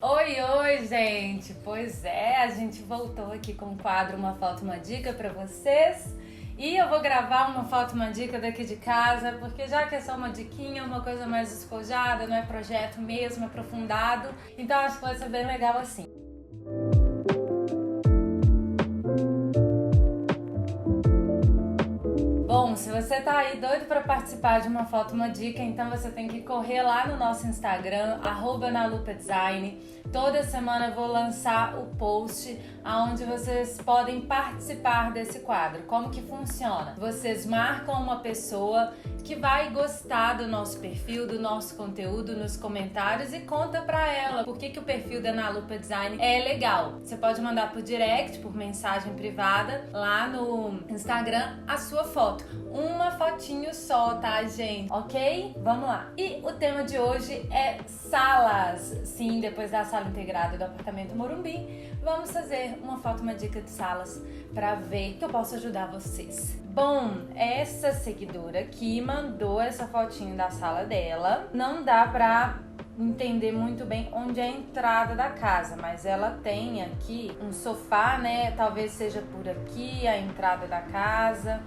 Oi, gente! Pois é, a gente voltou aqui com o quadro Uma Foto, Uma Dica pra vocês. E eu vou gravar uma foto, uma dica daqui de casa, porque já que é só uma diquinha, uma coisa mais despojada, não é projeto mesmo, aprofundado, então acho que vai ser bem legal assim. Bom, se você tá aí doido para participar de uma foto, uma dica, então você tem que correr lá no nosso Instagram, @nalupadesign. Toda semana eu vou lançar o post onde vocês podem participar desse quadro. Como que funciona? Vocês marcam uma pessoa que vai gostar do nosso perfil, do nosso conteúdo nos comentários e conta pra ela por que o perfil da Na Lupa Design é legal. Você pode mandar por direct, por mensagem privada, lá no Instagram, a sua foto. Uma fotinho só, tá, gente? Ok? Vamos lá. E o tema de hoje é salas. Sim, depois da sala integrada do apartamento Morumbi, vamos fazer uma foto, uma dica de salas para ver que eu posso ajudar vocês. Bom, essa seguidora aqui mandou essa fotinho da sala dela. Não dá pra entender muito bem onde é a entrada da casa, mas ela tem aqui um sofá, né? Talvez seja por aqui a entrada da casa,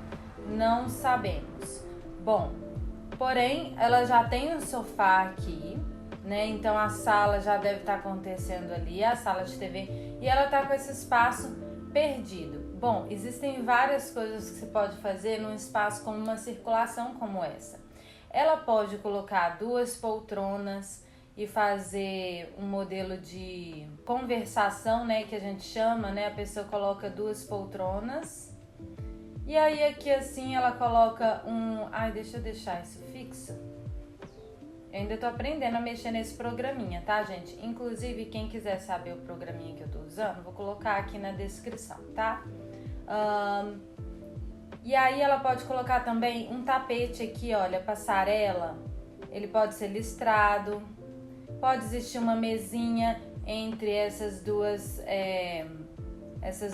não sabemos. Bom, porém, ela já tem um sofá aqui, né? Então a sala já deve estar acontecendo ali, a sala de TV, e ela tá com esse espaço perdido. Bom, existem várias coisas que você pode fazer num espaço com uma circulação como essa. Ela pode colocar duas poltronas e fazer um modelo de conversação, né, que a gente chama, né? A pessoa coloca duas poltronas e aí aqui assim ela coloca um... Ai, deixa eu deixar isso fixo. Eu ainda tô aprendendo a mexer nesse programinha, tá, gente? Inclusive, quem quiser saber o programinha que eu tô usando, vou colocar aqui na descrição, tá? E aí ela pode colocar também um tapete aqui, olha, passarela. Ele pode ser listrado. Pode existir uma mesinha entre essas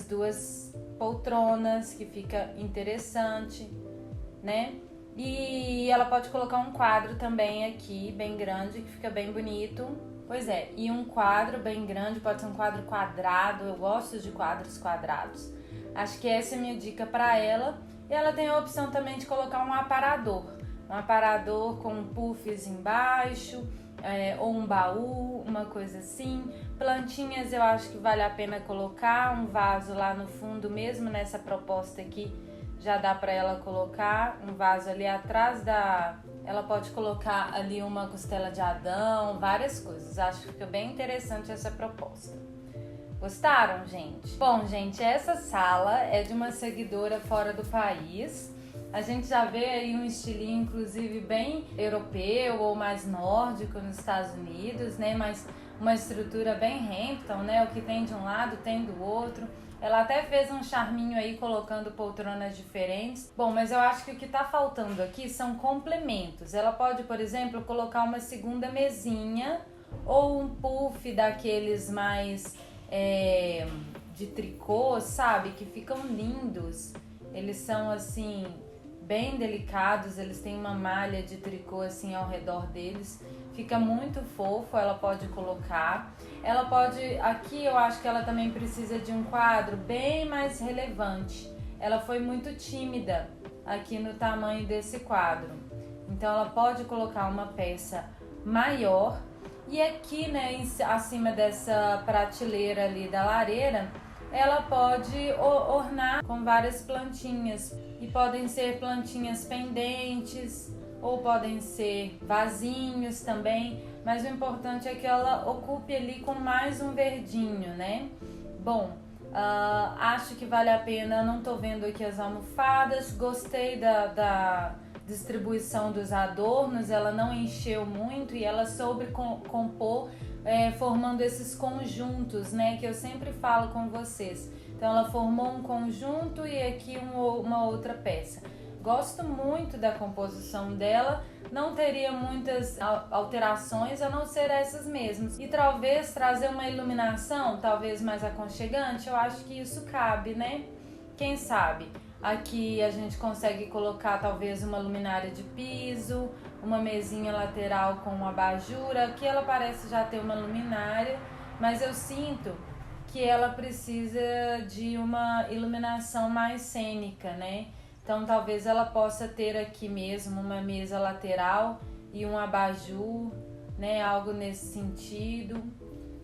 duas poltronas, que fica interessante, né? E ela pode colocar um quadro também aqui, bem grande, que fica bem bonito. Pois é, e um quadro bem grande, pode ser um quadro quadrado, eu gosto de quadros quadrados. Acho que essa é a minha dica para ela. E ela tem a opção também de colocar um aparador com puffs embaixo, ou um baú, uma coisa assim. Plantinhas eu acho que vale a pena colocar, um vaso lá no fundo mesmo, nessa proposta aqui. Já dá para ela colocar um vaso ali atrás da... Ela pode colocar ali uma costela de Adão, várias coisas. Acho que fica bem interessante essa proposta. Gostaram, gente? Bom, gente, essa sala é de uma seguidora fora do país. A gente já vê aí um estilinho, inclusive, bem europeu ou mais nórdico nos Estados Unidos, né? Mas uma estrutura bem Hampton, né? O que tem de um lado tem do outro. Ela até fez um charminho aí colocando poltronas diferentes. Bom, mas eu acho que o que tá faltando aqui são complementos. Ela pode, por exemplo, colocar uma segunda mesinha ou um puff daqueles mais de tricô, sabe? Que ficam lindos. Eles são assim, bem delicados. Eles têm uma malha de tricô assim ao redor deles. Fica muito fofo, ela pode colocar. Ela pode... Aqui eu acho que ela também precisa de um quadro bem mais relevante. Ela foi muito tímida aqui no tamanho desse quadro. Então ela pode colocar uma peça maior. E aqui, né, acima dessa prateleira ali da lareira, ela pode ornar com várias plantinhas. E podem ser plantinhas pendentes, ou podem ser vasinhos também, mas o importante é que ela ocupe ali com mais um verdinho, né? Bom, acho que vale a pena. Não tô vendo aqui as almofadas, gostei da distribuição dos adornos, ela não encheu muito e ela soube compor, formando esses conjuntos, né? Que eu sempre falo com vocês. Então ela formou um conjunto e aqui uma outra peça. Gosto muito da composição dela, não teria muitas alterações a não ser essas mesmas. E talvez trazer uma iluminação, talvez mais aconchegante, eu acho que isso cabe, né? Quem sabe? Aqui a gente consegue colocar talvez uma luminária de piso, uma mesinha lateral com uma abajur. Aqui ela parece já ter uma luminária mas eu sinto que ela precisa de uma iluminação mais cênica, né? Então talvez ela possa ter aqui mesmo uma mesa lateral e um abajur, né? Algo nesse sentido.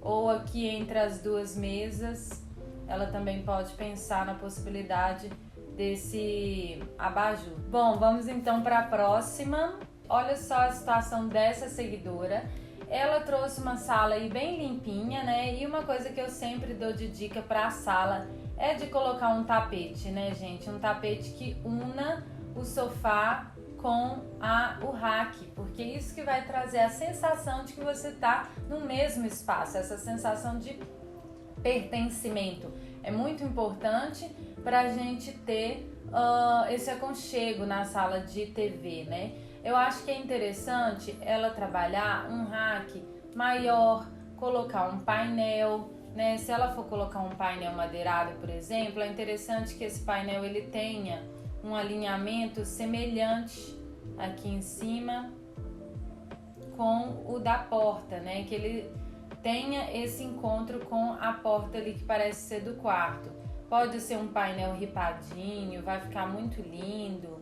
Ou aqui entre as duas mesas, ela também pode pensar na possibilidade desse abajur. Bom, vamos então para a próxima. Olha só a situação dessa seguidora. Ela trouxe uma sala aí bem limpinha, né? E uma coisa que eu sempre dou de dica para a sala é de colocar um tapete, né, gente? Um tapete que una o sofá com o rack, porque isso que vai trazer a sensação de que você tá no mesmo espaço, essa sensação de pertencimento. É muito importante para a gente ter esse aconchego na sala de TV, né? Eu acho que é interessante ela trabalhar um rack maior, colocar um painel, né? Se ela for colocar um painel madeirado, por exemplo, é interessante que esse painel ele tenha um alinhamento semelhante aqui em cima com o da porta, né? Que ele tenha esse encontro com a porta ali que parece ser do quarto. Pode ser um painel ripadinho, vai ficar muito lindo,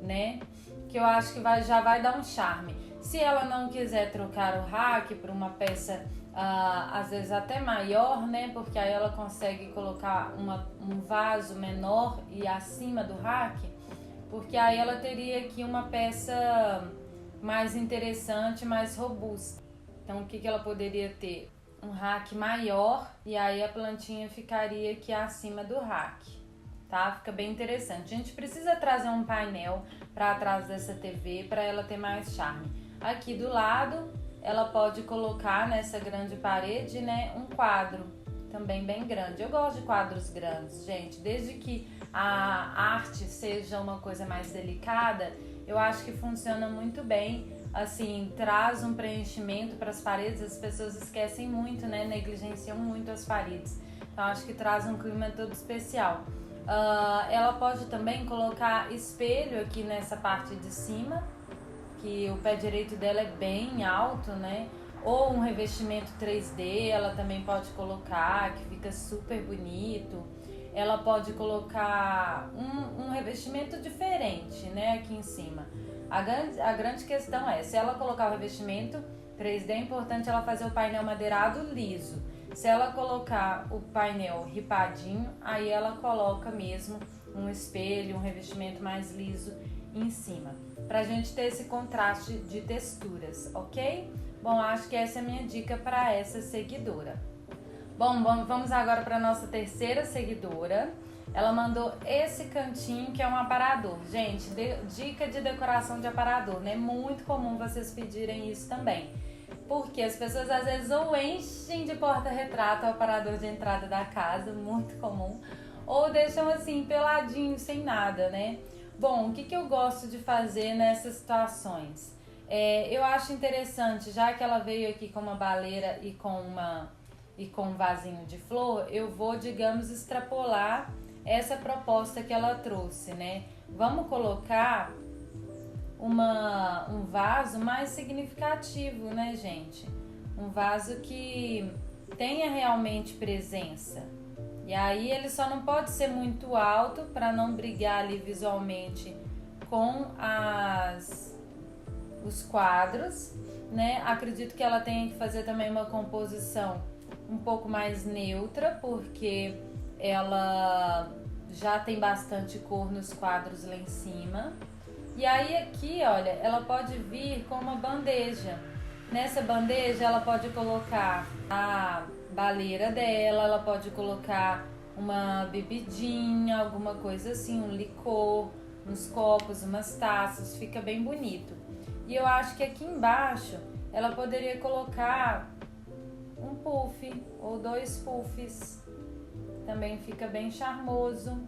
né? Que eu acho que já vai dar um charme. Se ela não quiser trocar o rack por uma peça às vezes até maior, né? Porque aí ela consegue colocar um vaso menor e acima do rack, porque aí ela teria aqui uma peça mais interessante, mais robusta. Então o que ela poderia ter? Um rack maior e aí a plantinha ficaria aqui acima do rack, tá? Fica bem interessante. A gente precisa trazer um painel para trás dessa TV para ela ter mais charme. Aqui do lado ela pode colocar nessa grande parede, né, um quadro também bem grande. Eu gosto de quadros grandes, gente, desde que a arte seja uma coisa mais delicada, eu acho que funciona muito bem. Assim, traz um preenchimento para as paredes, as pessoas esquecem muito, né, negligenciam muito as paredes. Então acho que traz um clima todo especial. Ela pode também colocar espelho aqui nessa parte de cima, que o pé direito dela é bem alto, né? Ou um revestimento 3D, ela também pode colocar, que fica super bonito. Ela pode colocar um revestimento diferente, né, aqui em cima. A grande questão é, se ela colocar o revestimento 3D, é importante ela fazer o painel madeirado liso. Se ela colocar o painel ripadinho, aí ela coloca mesmo um espelho, um revestimento mais liso em cima, pra gente ter esse contraste de texturas, ok? Bom, acho que essa é a minha dica para essa seguidora. Bom, vamos agora para nossa terceira seguidora. Ela mandou esse cantinho que é um aparador. Gente, dica de decoração de aparador, né? Muito comum vocês pedirem isso também. Porque as pessoas às vezes ou enchem de porta-retrato o aparador de entrada da casa, muito comum, ou deixam assim peladinho, sem nada, né? Bom, o que eu gosto de fazer nessas situações? Eu acho interessante, já que ela veio aqui com uma baleira e com um vasinho de flor, eu vou, digamos, extrapolar essa proposta que ela trouxe, né? Vamos colocar um vaso mais significativo, né, gente? Um vaso que tenha realmente presença. E aí ele só não pode ser muito alto para não brigar ali visualmente com os quadros, né? Acredito que ela tenha que fazer também uma composição um pouco mais neutra, porque ela já tem bastante cor nos quadros lá em cima. E aí aqui, olha, ela pode vir com uma bandeja. Nessa bandeja ela pode colocar a baleira dela, ela pode colocar uma bebidinha, alguma coisa assim, um licor, uns copos, umas taças, fica bem bonito. E eu acho que aqui embaixo ela poderia colocar um puff ou 2 puffs, também fica bem charmoso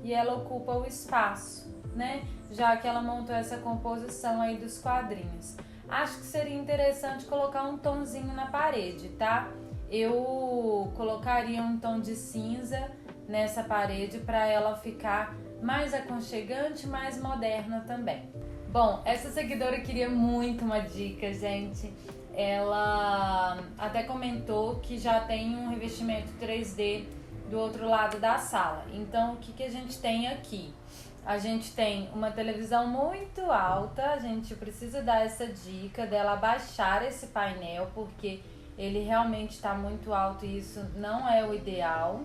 e ela ocupa o espaço, né? Já que ela montou essa composição aí dos quadrinhos. Acho que seria interessante colocar um tonzinho na parede, tá? Eu colocaria um tom de cinza nessa parede para ela ficar mais aconchegante, mais moderna também. Bom, essa seguidora queria muito uma dica, gente. ela até comentou que já tem um revestimento 3D do outro lado da sala. Então, o que a gente tem aqui? A gente tem uma televisão muito alta, a gente precisa dar essa dica dela abaixar esse painel, porque ele realmente está muito alto e isso não é o ideal.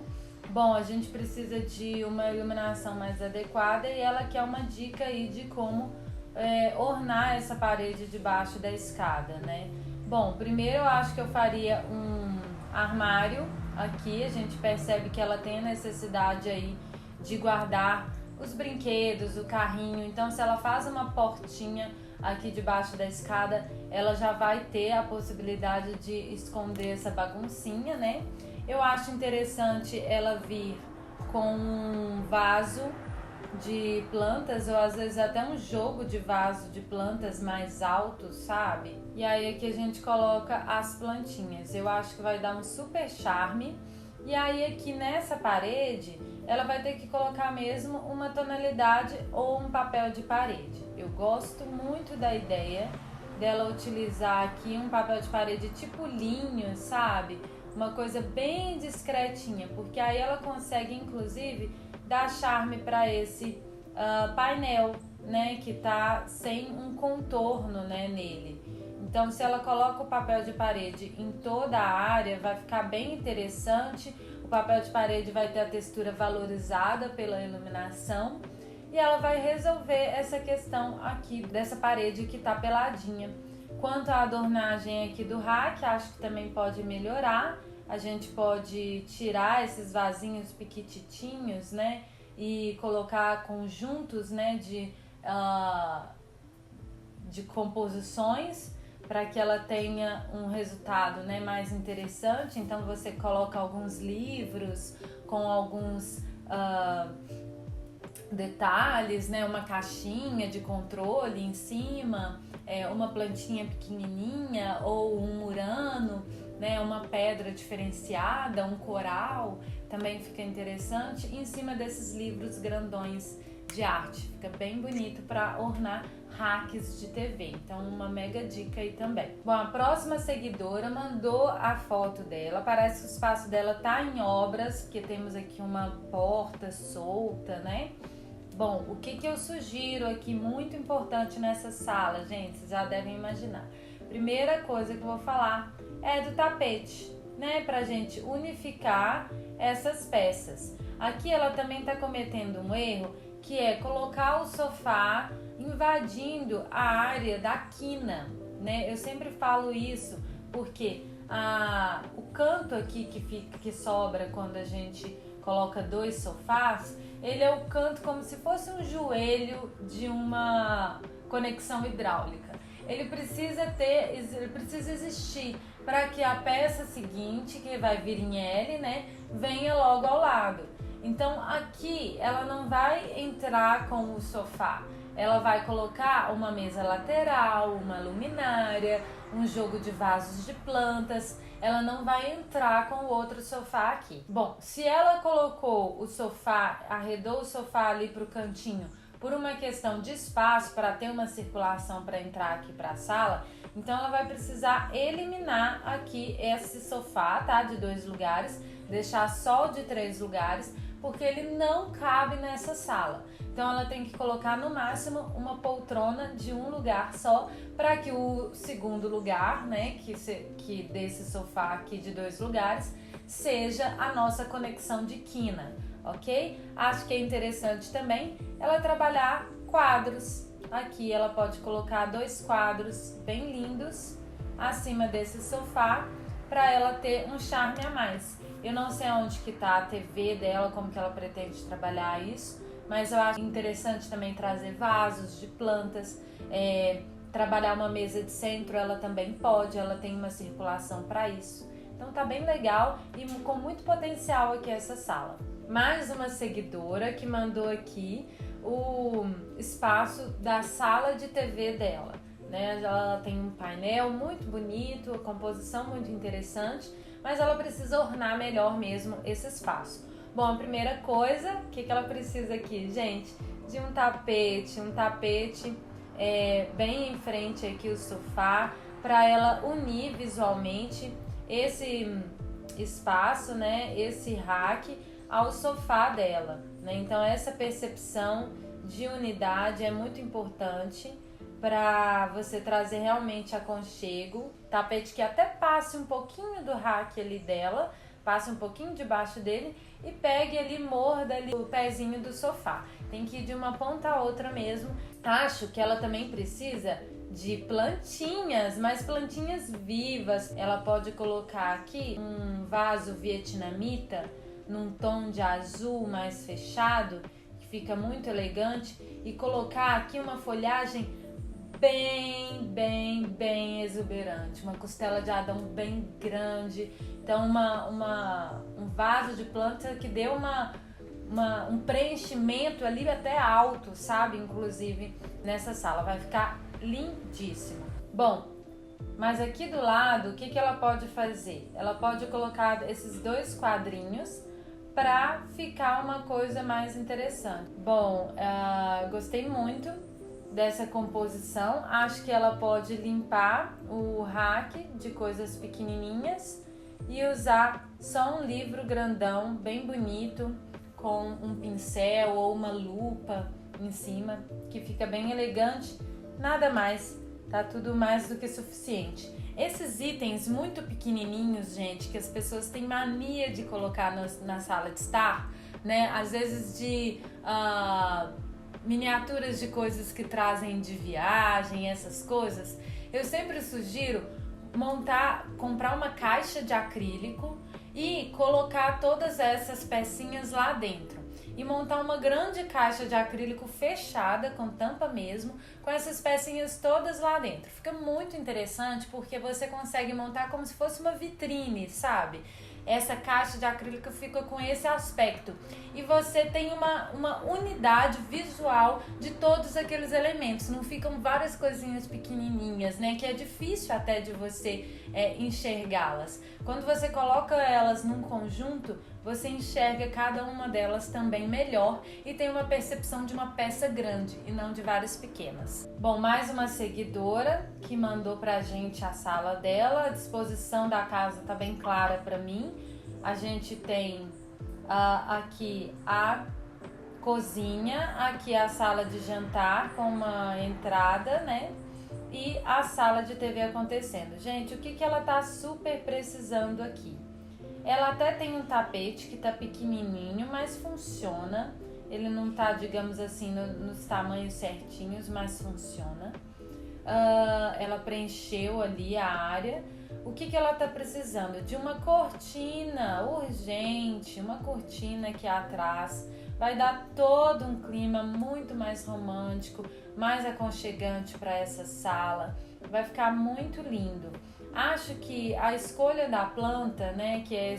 Bom, a gente precisa de uma iluminação mais adequada e ela quer uma dica aí de como ornar essa parede debaixo da escada, né? Bom, primeiro eu acho que eu faria um armário aqui, a gente percebe que ela tem a necessidade aí de guardar os brinquedos, o carrinho, então se ela faz uma portinha aqui debaixo da escada, ela já vai ter a possibilidade de esconder essa baguncinha, né? Eu acho interessante ela vir com um vaso de plantas, ou às vezes até um jogo de vaso de plantas mais altos, sabe? E aí aqui a gente coloca as plantinhas. Eu acho que vai dar um super charme. E aí aqui nessa parede, ela vai ter que colocar mesmo uma tonalidade ou um papel de parede. Eu gosto muito da ideia dela utilizar aqui um papel de parede tipo linho, sabe? Uma coisa bem discretinha, porque aí ela consegue inclusive dar charme para esse painel, né, que tá sem um contorno, né, nele. Então, se ela coloca o papel de parede em toda a área, vai ficar bem interessante. O papel de parede vai ter a textura valorizada pela iluminação e ela vai resolver essa questão aqui dessa parede que tá peladinha. Quanto à adornagem aqui do rack, acho que também pode melhorar. A gente pode tirar esses vasinhos piquititinhos, né, e colocar conjuntos, né, de composições para que ela tenha um resultado, né, mais interessante. Então você coloca alguns livros com alguns detalhes, né, uma caixinha de controle em cima, uma plantinha pequenininha ou um murano, né, uma pedra diferenciada, um coral, também fica interessante em cima desses livros grandões de arte. Fica bem bonito para ornar racks de TV, então uma mega dica aí também. Bom, a próxima seguidora mandou a foto dela, parece que o espaço dela tá em obras, porque temos aqui uma porta solta, né? Bom, o que eu sugiro aqui, muito importante nessa sala, gente, vocês já devem imaginar. Primeira coisa que eu vou falar é do tapete, né? Pra gente unificar essas peças. Aqui ela também tá cometendo um erro, que é colocar o sofá invadindo a área da quina, né? Eu sempre falo isso porque o canto aqui que sobra quando a gente coloca dois sofás, ele é o canto como se fosse um joelho de uma conexão hidráulica. Ele precisa existir para que a peça seguinte, que vai vir em L, né, venha logo ao lado. Então aqui ela não vai entrar com o sofá, ela vai colocar uma mesa lateral, uma luminária, um jogo de vasos de plantas. Ela não vai entrar com o outro sofá aqui. Bom, se ela colocou o sofá, arredou o sofá ali para o cantinho por uma questão de espaço, para ter uma circulação para entrar aqui para a sala, então ela vai precisar eliminar aqui esse sofá, tá, de 2 lugares, deixar só o de 3 lugares, porque ele não cabe nessa sala. Então ela tem que colocar no máximo uma poltrona de 1 lugar só, para que o segundo lugar, né, que desse sofá aqui de 2 lugares, seja a nossa conexão de quina, ok? Acho que é interessante também ela trabalhar quadros. Aqui ela pode colocar 2 quadros bem lindos acima desse sofá, para ela ter um charme a mais. Eu não sei onde que tá a TV dela, como que ela pretende trabalhar isso, mas eu acho interessante também trazer vasos de plantas, trabalhar uma mesa de centro, ela também pode, ela tem uma circulação para isso. Então tá bem legal e com muito potencial aqui essa sala. Mais uma seguidora que mandou aqui o espaço da sala de TV dela, né? Ela tem um painel muito bonito, a composição muito interessante, mas ela precisa ornar melhor mesmo esse espaço. Bom, a primeira coisa, o que ela precisa aqui, gente? De um tapete bem em frente aqui o sofá, para ela unir visualmente esse espaço, né, esse rack ao sofá dela, né? Então essa percepção de unidade é muito importante para você trazer realmente aconchego. Tapete que até passe um pouquinho do rack ali dela, passe um pouquinho debaixo dele e pegue ali, morda ali o pezinho do sofá. Tem que ir de uma ponta a outra mesmo. Acho que ela também precisa de plantinhas, mas plantinhas vivas. Ela pode colocar aqui um vaso vietnamita num tom de azul mais fechado, que fica muito elegante, e colocar aqui uma folhagem bem exuberante, uma costela de Adão bem grande. Então um vaso de planta que dê um preenchimento ali até alto, sabe? Inclusive nessa sala vai ficar lindíssimo. Bom, mas aqui do lado, o que ela pode fazer? Ela pode colocar esses 2 quadrinhos para ficar uma coisa mais interessante. Bom, gostei muito dessa composição. Acho que ela pode limpar o rack de coisas pequenininhas e usar só um livro grandão, bem bonito, com um pincel ou uma lupa em cima, que fica bem elegante. Nada mais, tá tudo mais do que suficiente. Esses itens muito pequenininhos, gente, que as pessoas têm mania de colocar na sala de estar, né? Às vezes de miniaturas de coisas que trazem de viagem, essas coisas. Eu sempre sugiro comprar uma caixa de acrílico e colocar todas essas pecinhas lá dentro. E montar uma grande caixa de acrílico fechada, com tampa mesmo, com essas pecinhas todas lá dentro. Fica muito interessante porque você consegue montar como se fosse uma vitrine, sabe? Essa caixa de acrílico fica com esse aspecto. E você tem uma unidade visual de todos aqueles elementos. Não ficam várias coisinhas pequenininhas, né? Que é difícil até de você enxergá-las. Quando você coloca elas num conjunto, você enxerga cada uma delas também melhor e tem uma percepção de uma peça grande e não de várias pequenas. Bom, mais uma seguidora que mandou pra gente a sala dela. A disposição da casa tá bem clara pra mim. A gente tem aqui a cozinha, aqui a sala de jantar com uma entrada, né? E a sala de TV acontecendo. Gente, o que ela tá super precisando aqui? Ela até tem um tapete que tá pequenininho, mas funciona. Ele não tá, digamos assim, nos tamanhos certinhos, mas funciona. Ela preencheu ali a área. O que ela tá precisando? De uma cortina urgente, uma cortina aqui atrás. Vai dar todo um clima muito mais romântico, mais aconchegante para essa sala. Vai ficar muito lindo. Acho que a escolha da planta, né, que é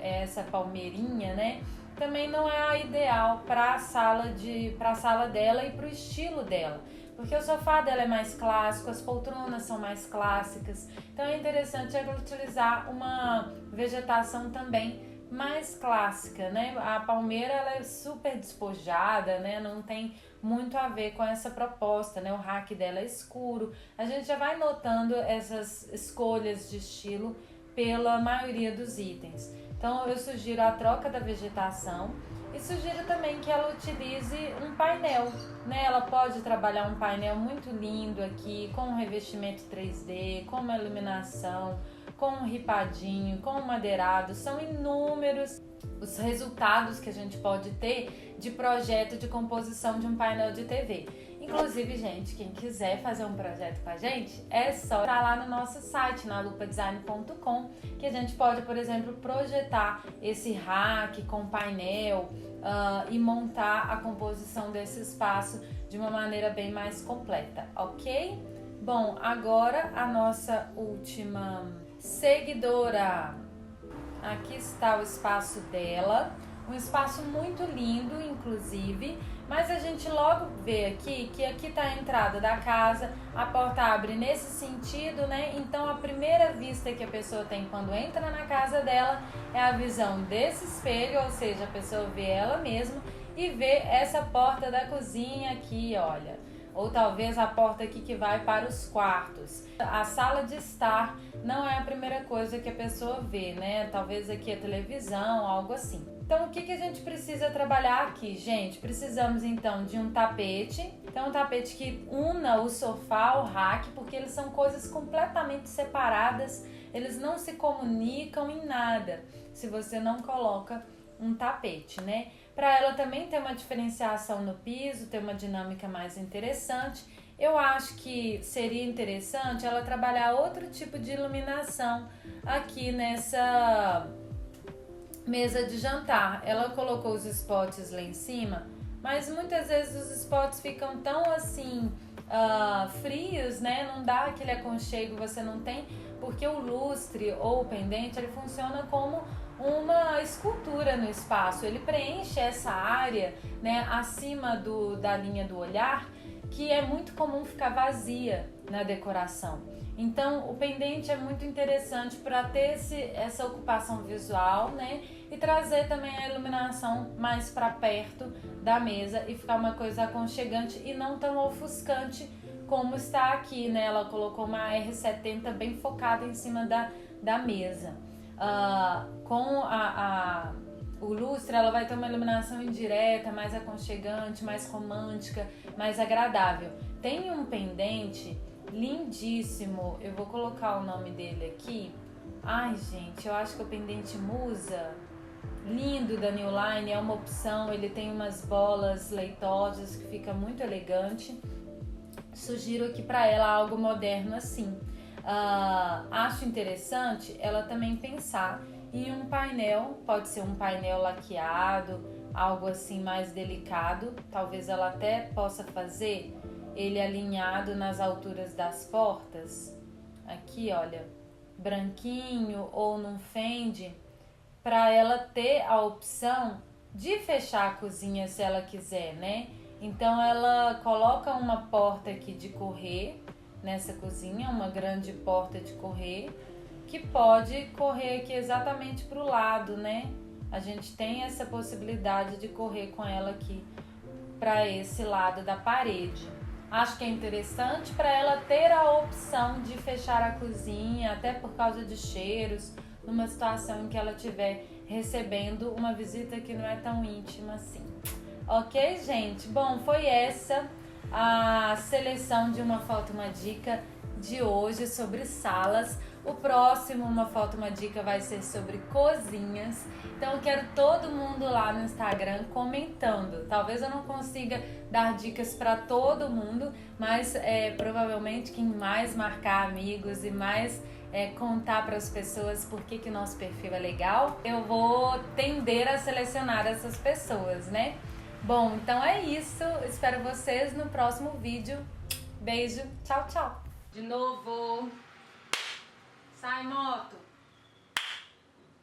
essa palmeirinha, né, também não é a ideal para a sala dela e para o estilo dela, porque o sofá dela é mais clássico, as poltronas são mais clássicas. Então é interessante ela utilizar uma vegetação também mais clássica, né? A palmeira ela é super despojada, né? Não tem muito a ver com essa proposta, né? O rack dela é escuro. A gente já vai notando essas escolhas de estilo pela maioria dos itens. Então eu sugiro a troca da vegetação e sugiro também que ela utilize um painel, né? Ela pode trabalhar um painel muito lindo aqui, com um revestimento 3D, com uma iluminação, com um ripadinho, com um madeirado. São inúmeros os resultados que a gente pode ter de projeto de composição de um painel de TV. Inclusive, gente, quem quiser fazer um projeto com a gente, é só entrar lá no nosso site, na lupadesign.com, que a gente pode, por exemplo, projetar esse rack com painel e montar a composição desse espaço de uma maneira bem mais completa, ok? Bom, agora a nossa última seguidora. Aqui está o espaço dela, um espaço muito lindo, inclusive, mas a gente logo vê aqui que aqui está a entrada da casa, a porta abre nesse sentido, né? Então a primeira vista que a pessoa tem quando entra na casa dela é a visão desse espelho, ou seja, a pessoa vê ela mesma e vê essa porta da cozinha aqui, olha. ou talvez a porta aqui que vai para os quartos. A sala de estar não é a primeira coisa que a pessoa vê, né? Talvez aqui a televisão, algo assim. Então, o que a gente precisa trabalhar aqui, gente? Precisamos, então, de um tapete. Então, um tapete que una o sofá ao rack, porque eles são coisas completamente separadas. Eles não se comunicam em nada se você não coloca um tapete, né? Para ela também ter uma diferenciação no piso, ter uma dinâmica mais interessante, eu acho que seria interessante ela trabalhar outro tipo de iluminação aqui nessa mesa de jantar. Ela colocou os spots lá em cima, mas muitas vezes os spots ficam tão assim frios, né? Não dá aquele aconchego, você não tem, porque o lustre ou o pendente, ele funciona como uma escultura no espaço, ele preenche essa área, né, acima da linha do olhar, que é muito comum ficar vazia na decoração. Então o pendente é muito interessante para ter essa ocupação visual, né, e trazer também a iluminação mais para perto da mesa e ficar uma coisa aconchegante e não tão ofuscante como está aqui, né? Ela colocou uma R70 bem focada em cima da mesa. Com o lustre, ela vai ter uma iluminação indireta, mais aconchegante, mais romântica, mais agradável. Tem um pendente lindíssimo, eu vou colocar o nome dele aqui. Ai, gente, eu acho que é o pendente Musa. Lindo da New Line, é uma opção, ele tem umas bolas leitosas que fica muito elegante. Sugiro aqui para ela algo moderno assim. Acho interessante ela também pensar em um painel, pode ser um painel laqueado, algo assim mais delicado. Talvez ela até possa fazer ele alinhado nas alturas das portas. Aqui, olha, branquinho ou num fende, para ela ter a opção de fechar a cozinha se ela quiser, né? Então ela coloca uma porta aqui de correr nessa cozinha, uma grande porta de correr, que pode correr aqui exatamente para o lado, né? A gente tem essa possibilidade de correr com ela aqui para esse lado da parede. Acho que é interessante para ela ter a opção de fechar a cozinha, até por causa de cheiros, numa situação em que ela estiver recebendo uma visita que não é tão íntima assim. Ok, gente? Bom, foi essa a seleção de Uma Foto, Uma Dica de hoje sobre salas. O próximo Uma Foto, Uma Dica vai ser sobre cozinhas. Então eu quero todo mundo lá no Instagram comentando. Talvez eu não consiga dar dicas para todo mundo, mas provavelmente quem mais marcar amigos e mais contar para as pessoas por que nosso perfil é legal, eu vou tender a selecionar essas pessoas, né? Bom, então é isso. Espero vocês no próximo vídeo. Beijo. Tchau, tchau. De novo.